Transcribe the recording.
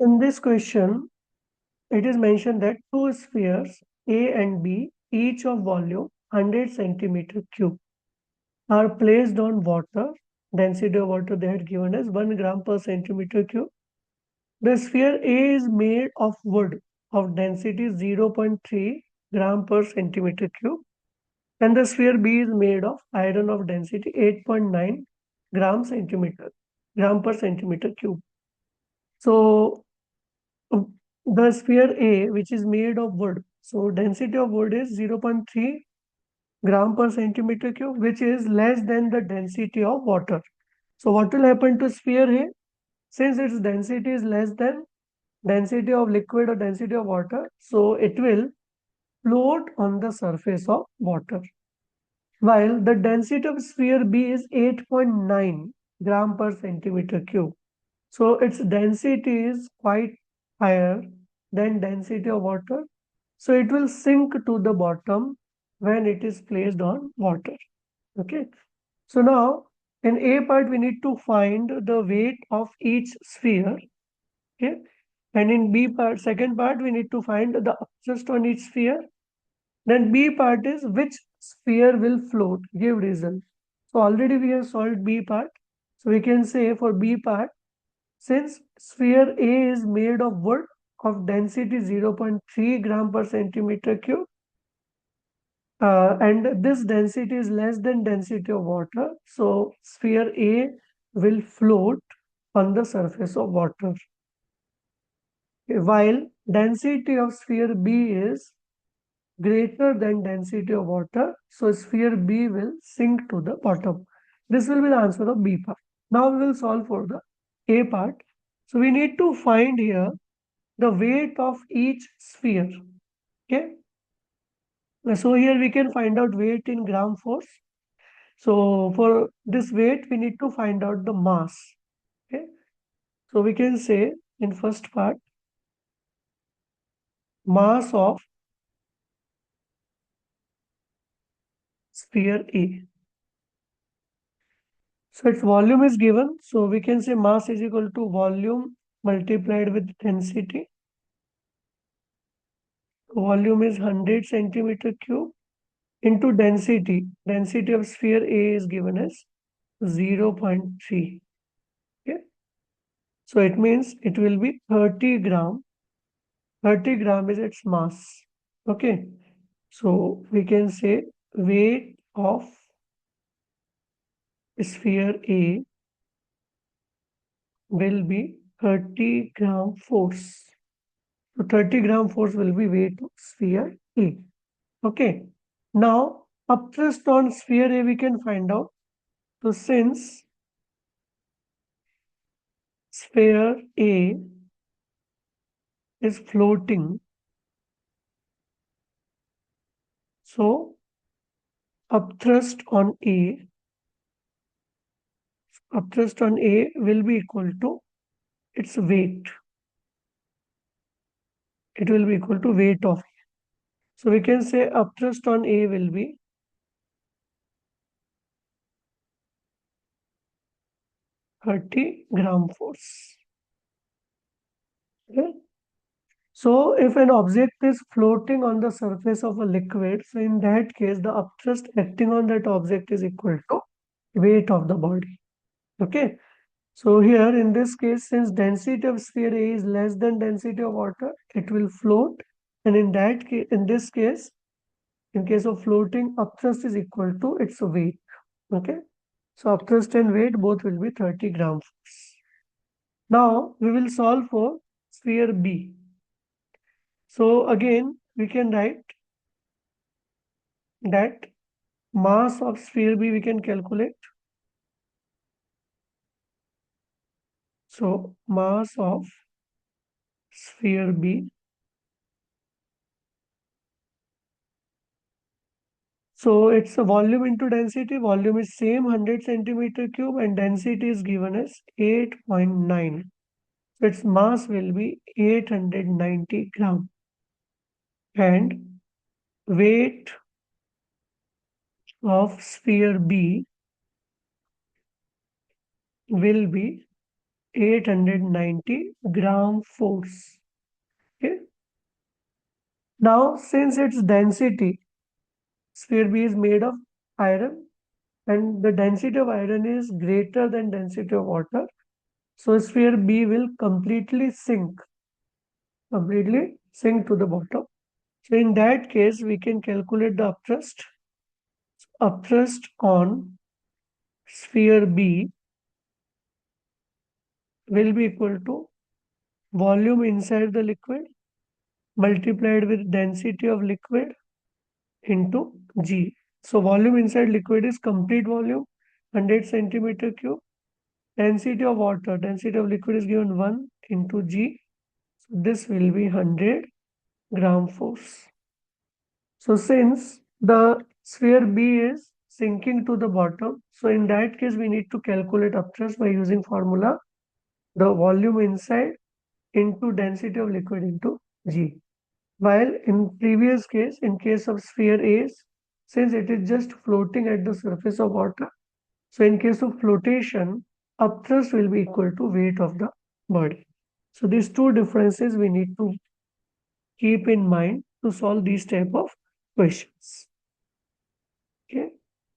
In this question, it is mentioned that two spheres A and B, each of volume 100 centimeter cube, are placed on water. Density of water they had given as 1 gram per centimeter cube. The sphere A is made of wood of density 0.3 gram per centimeter cube, and the sphere B is made of iron of density 8.9 gram per centimeter cube. So the sphere A, which is made of wood, so density of wood is 0.3 gram per centimeter cube, which is less than the density of water. So what will happen to sphere A? Since its density is less than density of liquid or density of water, so it will float on the surface of water. While the density of sphere B is 8.9 gram per centimeter cube. So its density is quite higher than density of water. So it will sink to the bottom when it is placed on water. Okay. So now in A part, we need to find the weight of each sphere. Okay. And in B part, second part, we need to find the upthrust on each sphere. Then B part is which sphere will float, give reason. So already we have solved B part. So we can say for B part, since sphere A is made of wood of density 0.3 gram per centimeter cube, and this density is less than density of water, so sphere A will float on the surface of water. While density of sphere B is greater than density of water, so sphere B will sink to the bottom. This will be the answer of B part. Now we will solve for the A part. So we need to find here the weight of each sphere. Okay. So here we can find out weight in gram force. So for this weight, we need to find out the mass. Okay. So we can say in first part, mass of sphere A. So its volume is given. So we can say mass is equal to volume multiplied with density. Volume is 100 centimeter cube into density. Density of sphere A is given as 0.3. Okay. So it means it will be 30 gram. 30 gram is its mass. Okay. So we can say weight of sphere A will be 30 gram force. So 30 gram force will be weight of sphere A. Okay. Now upthrust on sphere A we can find out. So since sphere A is floating, so upthrust on A will be equal to its weight. It will be equal to weight of. So we can say upthrust on A will be 30 gram force. Okay. So if an object is floating on the surface of a liquid, so in that case, the upthrust acting on that object is equal to weight of the body. Okay. So here in this case, since density of sphere A is less than density of water, it will float. And in that case, in this case, in case of floating, upthrust is equal to its weight. Okay. So upthrust and weight both will be 30 gram force. Now we will solve for sphere B. So again, we can write that mass of sphere B we can calculate. So mass of sphere B. So it's a volume into density. Volume is same 100 centimeter cube and density is given as 8.9. So its mass will be 890 gram. And weight of sphere B will be 890 gram force. Okay. Now, since its density, sphere B is made of iron and the density of iron is greater than density of water. So sphere B will completely sink to the bottom. So in that case, we can calculate the upthrust. Upthrust on sphere B will be equal to volume inside the liquid multiplied with density of liquid into G. So volume inside liquid is complete volume, 100 centimeter cube. Density of liquid is given 1 into G. So this will be 100 gram force. So since the sphere B is sinking to the bottom, so in that case we need to calculate upthrust by using formula the volume inside into density of liquid into G. While in previous case, in case of sphere A, since it is just floating at the surface of water, so in case of flotation, upthrust will be equal to weight of the body. So these two differences we need to keep in mind to solve these type of questions.